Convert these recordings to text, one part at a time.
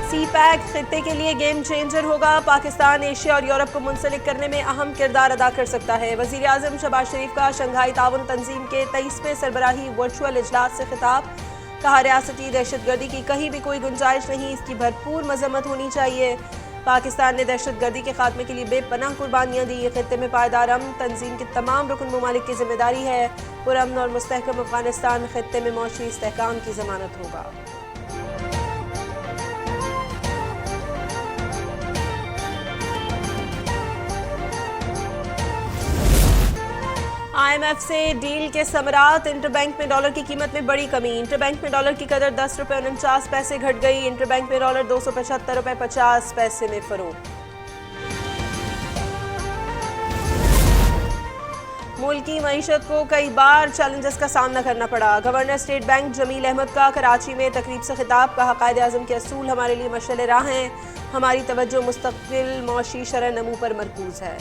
सी pack खित्ते के लिए गेम चेंजर होगा। पाकिस्तान एशिया और यूरोप को मुंसलिक करने में अहम किरदार अदा कर सकता है। वज़ीर आज़म शहबाज शरीफ का शंघाई ताउन तंजीम के 23वें सरबराही वर्चुअल इजलास से खिताब। कहा, रियासती दहशतगर्दी की कहीं भी कोई गुंजाइश नहीं, इसकी भरपूर मजम्मत होनी चाहिए। पाकिस्तान ने दहशतगर्दी के खात्मे के लिए बेपनाह कुर्बानियाँ दी। खित्ते में पायदार अमन तंजीम के तमाम रुकन ममालिक की जिम्मेदारी है। पुरअमन और मुस्तहकम अफगानिस्तान खित्ते में मौशी इस्तेहकाम की जमानत होगा। IMF से डील के समरात। इंटरबैंक में डॉलर की कीमत में बड़ी कमी। इंटरबैंक में डॉलर की कदर 10 रुपये 49 पैसे घट गई। इंटरबैंक में डॉलर 275 रुपये 50 पैसे में फरोख्त। मुल्क की मईशत को कई बार चैलेंजेस का सामना करना पड़ा। Governor State Bank Jamil Ahmed का कराची में तकरीब से खिताब। कहा, कायदे आज़म के असूल हमारे लिए मशअल राह हैं। हमारी तवज्जो मुस्तक़बिल मौशी शरह नमू पर मरकूज है।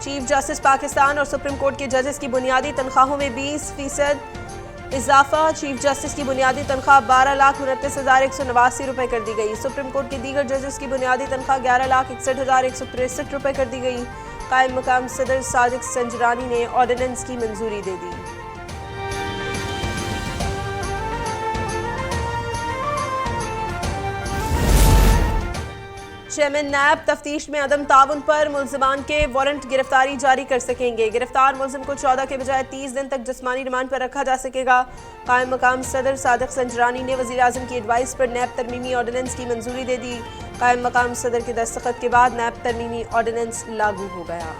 चीफ जस्टिस पाकिस्तान और सुप्रीम कोर्ट के जजेस की बुनियादी तनख्वाहों में 20% इजाफा। चीफ जस्टिस की बुनियादी तनख्वाह 12,29,189 रुपये कर दी गई। सुप्रीम कोर्ट के दीगर जजेस की बुनियादी तनख्वाह 11,61,163 रुपये कर दी गई। कायम मकाम सदर सादिक संजरानी ने ऑर्डिनेंस की मंजूरी दे दी। चेयरमैन नैब तफ्तीश में अदम ताउन पर मुल्ज़िमान के वारंट गिरफ्तारी जारी कर सकेंगे। गिरफ्तार मुल्ज़िम को 14 के बजाय 30 दिन तक जिस्मानी रिमांड पर रखा जा सकेगा। कायम मकाम सदर सादिक संजरानी ने वज़ीर आज़म की एडवाइस पर नैब तरमीमी ऑर्डिनेंस की मंजूरी दे दी। कायम मकाम सदर के दस्तखत के बाद नैब तरमीमी ऑर्डिनेंस लागू हो गया।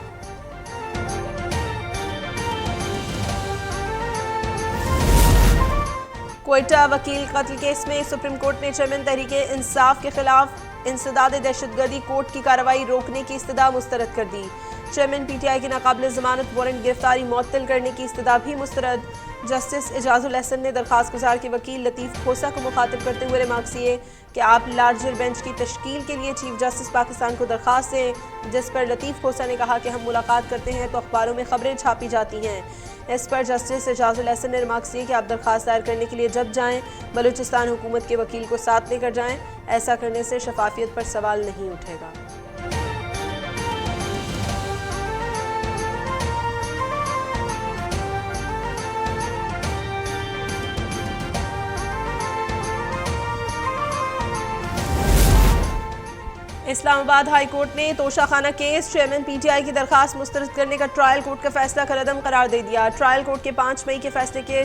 क्वेटा वकील कत्ल केस में सुप्रीम कोर्ट ने चेयरमैन तहरीके इंसाफ के खिलाफ इंसदाद दहशतगर्दी कोर्ट की कार्रवाई रोकने की इस्तदा मुस्तरद कर दी। चेयरमैन PTI की नाकाबिल जमानत वारंट गिरफ्तारी मुअत्तल करने की इस्तदा भी मुस्तरद। जस्टिस एजाजुल एहसन ने दरखास्त गुजार के वकील लतीफ़ खोसा को मुखातिब करते हुए रिमार्क्स किए कि आप लार्जर बेंच की तश्कील के लिए चीफ जस्टिस पाकिस्तान को दरखास्त दें। जिस पर लतीफ़ खोसा ने कहा कि हम मुलाकात करते हैं तो अखबारों में खबरें छापी जाती हैं। इस पर जस्टिस एजाजुल एहसन ने रिमार्क्स दिए कि आप दरखास्त दायर करने के लिए जब जाएँ बलूचिस्तान हुकूमत के वकील को साथ लेकर जाएँ। ऐसा करने से शफाफियत पर सवाल नहीं उठेगा। इस्लामाबाद हाई कोर्ट ने तोशाखाना केस चेयरमैन PTI की दरखास्त मुस्तरद करने का ट्रायल कोर्ट का फैसला कलअदम करार दे दिया। ट्रायल कोर्ट के 5 मई के फैसले के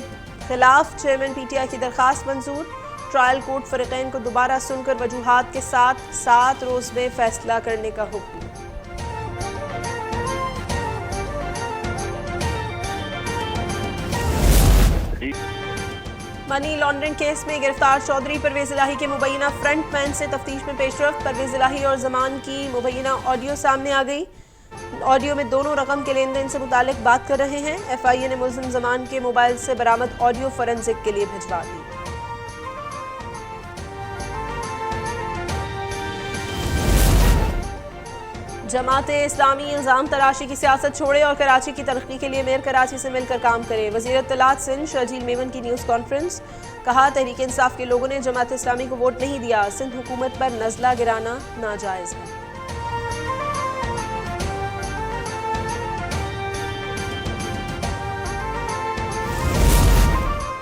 खिलाफ चेयरमैन PTI की दरखास्त मंजूर। ट्रायल कोर्ट फरीकैन को दोबारा सुनकर वजूहात के साथ 7 रोज में फैसला करने का हुक्म। मनी लॉन्ड्रिंग केस में गिरफ्तार चौधरी परवेज इलाही के मुबैना फ्रंट मैन से तफ्तीश में पेशरफ। परवेज इलाही और जमान की मुबैना ऑडियो सामने आ गई। ऑडियो में दोनों रकम के लेन देन से मुतालिक बात कर रहे हैं। FIA ने मुल्ज़िम जमान के मोबाइल से बरामद ऑडियो फोरेंसिक के लिए भिजवा दी। जमाते इस्लामी इल्ज़ाम तराशी की सियासत छोड़े और कराची की तरक्की के लिए मेयर कराची से मिलकर काम करे। वज़ीर इत्तलात सिंध शर्जील मेमन की न्यूज़ कॉन्फ्रेंस। कहा, तहरीक इंसाफ के लोगों ने जमात इस्लामी को वोट नहीं दिया। सिंध हुकूमत पर नज़ला गिराना नाजायज़ है।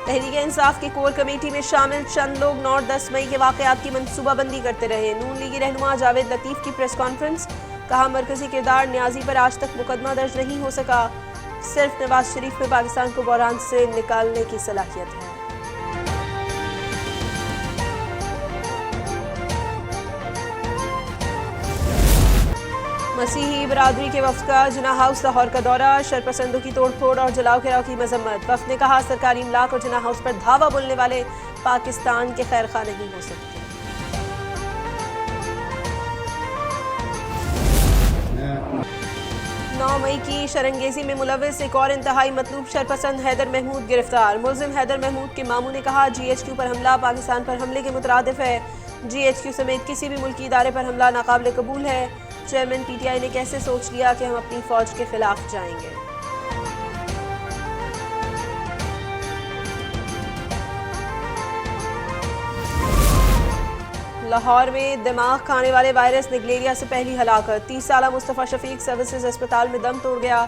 'तहरीक इंसाफ की कोर कमेटी में शामिल चंद लोग 9 और 10 मई के वाक़यात की मनसूबाबंदी करते रहे। नून लीगी रहनुमा जावेद लतीफ़ की प्रेस कॉन्फ्रेंस। कहा, मरकजी किरदार न्याजी पर आज तक मुकदमा दर्ज नहीं हो सका। सिर्फ नवाज शरीफ में पाकिस्तान को बहरान से निकालने की सलाहियत है। मसीही बरादरी के वफ़द का जिन्ना हाउस लाहौर का दौरा। शरपसंदों की तोड़फोड़ और जलाओ घिराव की मजम्मत। वफ़द ने कहा, सरकारी इमलाक और जिन्ना हाउस पर धावा बोलने वाले पाकिस्तान के खैर खा नहीं हो सकते। 9 मई की शरंगेजी में मुलविस एक और इंतहाई मतलूब शरपसंद हैदर महमूद गिरफ्तार। मुल्जिम हैदर महमूद के मामू ने कहा, GHQ पर हमला पाकिस्तान पर हमले के मुतरादिफ है। GHQ समेत किसी भी मुल्की इदारे पर हमला नाकाबिल कबूल है। चेयरमैन PTI ने कैसे सोच लिया कि हम अपनी फौज के खिलाफ जाएंगे। लाहौर में दिमाग खाने वाले वायरस निगलेरिया से पहली हलाकत। 30 साला मुस्तफ़ा शफीक सर्विसेज अस्पताल में दम तोड़ गया।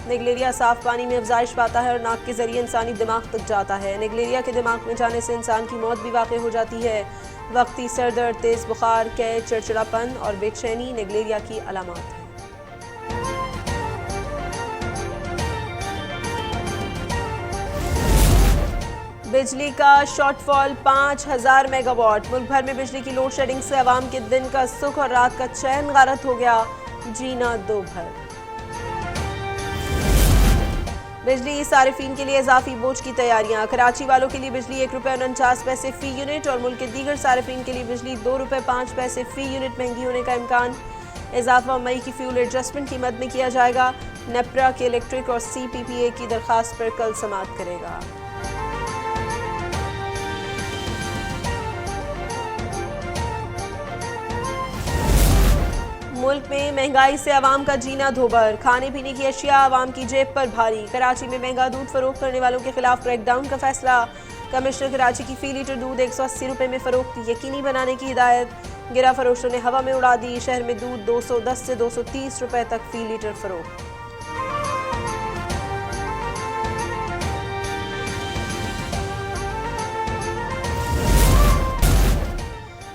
निगलेरिया साफ पानी में अफजाइश पाता है और नाक के जरिए इंसानी दिमाग तक जाता है। निगलेरिया के दिमाग में जाने से इंसान की मौत भी वाक़ई हो जाती है। वक्ती सर दर्द, तेज़ बुखार, कैद, चिड़चिड़ापन और बेचैनी निगलेरिया की अलामत है। बिजली का शॉर्टफॉल 5000 मेगावाट। मुल्क भर में बिजली की लोड शेडिंग से आवाम के दिन का सुख और रात का चैन गारत हो गया, जीना दो भर। बिजली सारिफीन के लिए इजाफी बोझ की तैयारियां। कराची वालों के लिए बिजली ₹1.49 फी यूनिट और मुल्क के दीगर सारिफीन के लिए बिजली ₹2.05 फी यूनिट महंगी होने का इम्कान। इजाफा मई की फ्यूल एडजस्टमेंट की मद में किया जाएगा। नेपरा के इलेक्ट्रिक और CPPA की दरखास्त पर कल समाअत करेगा। मुल्क में महंगाई से आवाम का जीना धोबर। खाने पीने की अशिया आवाम की जेब पर भारी। कराची में महंगा दूध फरोख्त करने वालों के खिलाफ क्रैकडाउन का फैसला। कमिश्नर कराची की फी लीटर दूध 180 रुपये में फरोख्त यकीनी बनाने की हिदायत। गिरा फरोशों ने हवा में उड़ा दी। शहर में दूध 210 से 230 रुपये तक फी लीटर फरोख्त।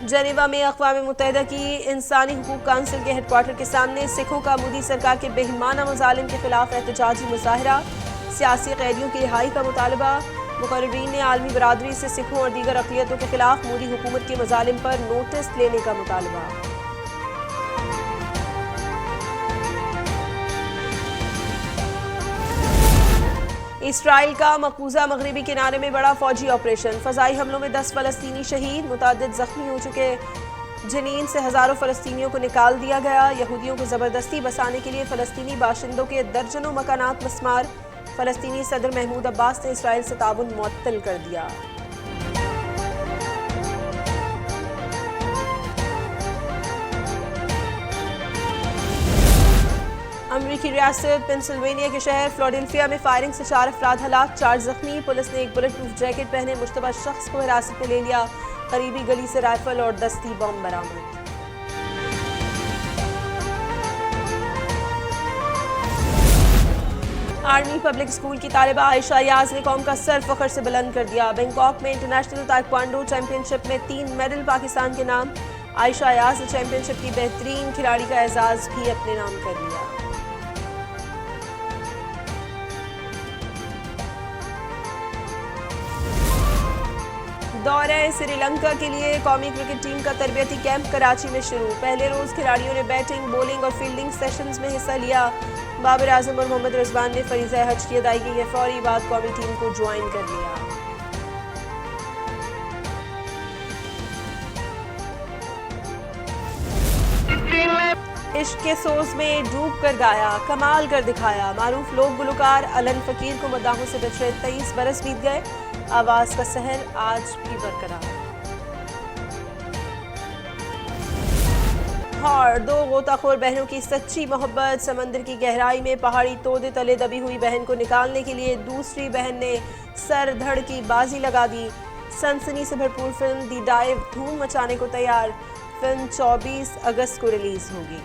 जनेवा में अक़वाम मुत्तहिदा की इंसानी हुकूक काउंसिल के हेडक्वार्टर के सामने सिखों का मोदी सरकार के बेईमाना मज़ालिम के खिलाफ एहतजाजी मुजाहिरा। सियासी कैदियों की रिहाई का मुतालबा। मुकर्रीरीन ने आलमी बरादरी से सिखों और दीगर अक़लियतों के खिलाफ मोदी हुकूमत के मज़ालिम पर नोटिस लेने का मुतालबा। इसराइल का मकबूजा मगरबी किनारे में बड़ा फौजी ऑपरेशन। फ़ज़ाई हमलों में 10 फ़लस्तीनी शहीद, मुतादिद ज़ख्मी हो चुके। जनीन से हज़ारों फ़लस्तीनियों को निकाल दिया गया। यहूदियों को ज़बरदस्ती बसाने के लिए फ़लस्तीनी बाशिंदों के दर्जनों मकानात मस्मार। फ़लस्तीनी सदर महमूद अब्बास ने इसराइल से ताउन मुअत्तल कर दिया। अमरीकी रियासत पेंसिल्वेनिया के शहर फिलाडेल्फिया में फायरिंग से 4 अफराद हलाक, 4 जख्मी। पुलिस ने एक बुलेट प्रूफ जैकेट पहने मुश्तबा शख्स को हिरासत में ले लिया। करीबी गली से राइफल और दस्ती बम बरामद। आर्मी पब्लिक स्कूल की तालिबा आयशा अयाज ने कौम का सर फख्र से बुलंद कर दिया। बैंकॉक में इंटरनेशनल ताइक्वांडो चैंपियनशिप में 3 मेडल पाकिस्तान के नाम। आयशा अयाज ने चैंपियनशिप की बेहतरीन खिलाड़ी का एजाज भी अपने नाम कर लिया। दौरे श्रीलंका के लिए कौमी क्रिकेट टीम का तरबियती कैंप कराची में शुरू। पहले रोज खिलाड़ियों ने बैटिंग, बॉलिंग और फील्डिंग सेशंस में हिस्सा लिया। बाबर आजम और मोहम्मद रिजवान ने फरीज़ा हज की अदायगी के फौरी बाद कौमी टीम को ज्वाइन कर लिया। इश्क के सोज में डूब कर गाया, कमाल कर दिखाया। मारूफ लोक गुलकार अलन फकीर को मदाहों से बिछड़े 23 बरस बीत गए। आवाज का सहर आज भी बरकरार। और 2 गोताखोर बहनों की सच्ची मोहब्बत। समंदर की गहराई में पहाड़ी तोदे तले दबी हुई बहन को निकालने के लिए दूसरी बहन ने सर धड़ की बाजी लगा दी। सनसनी से भरपूर फिल्म दी डाइव धूम मचाने को तैयार। फिल्म 24 अगस्त को रिलीज होगी।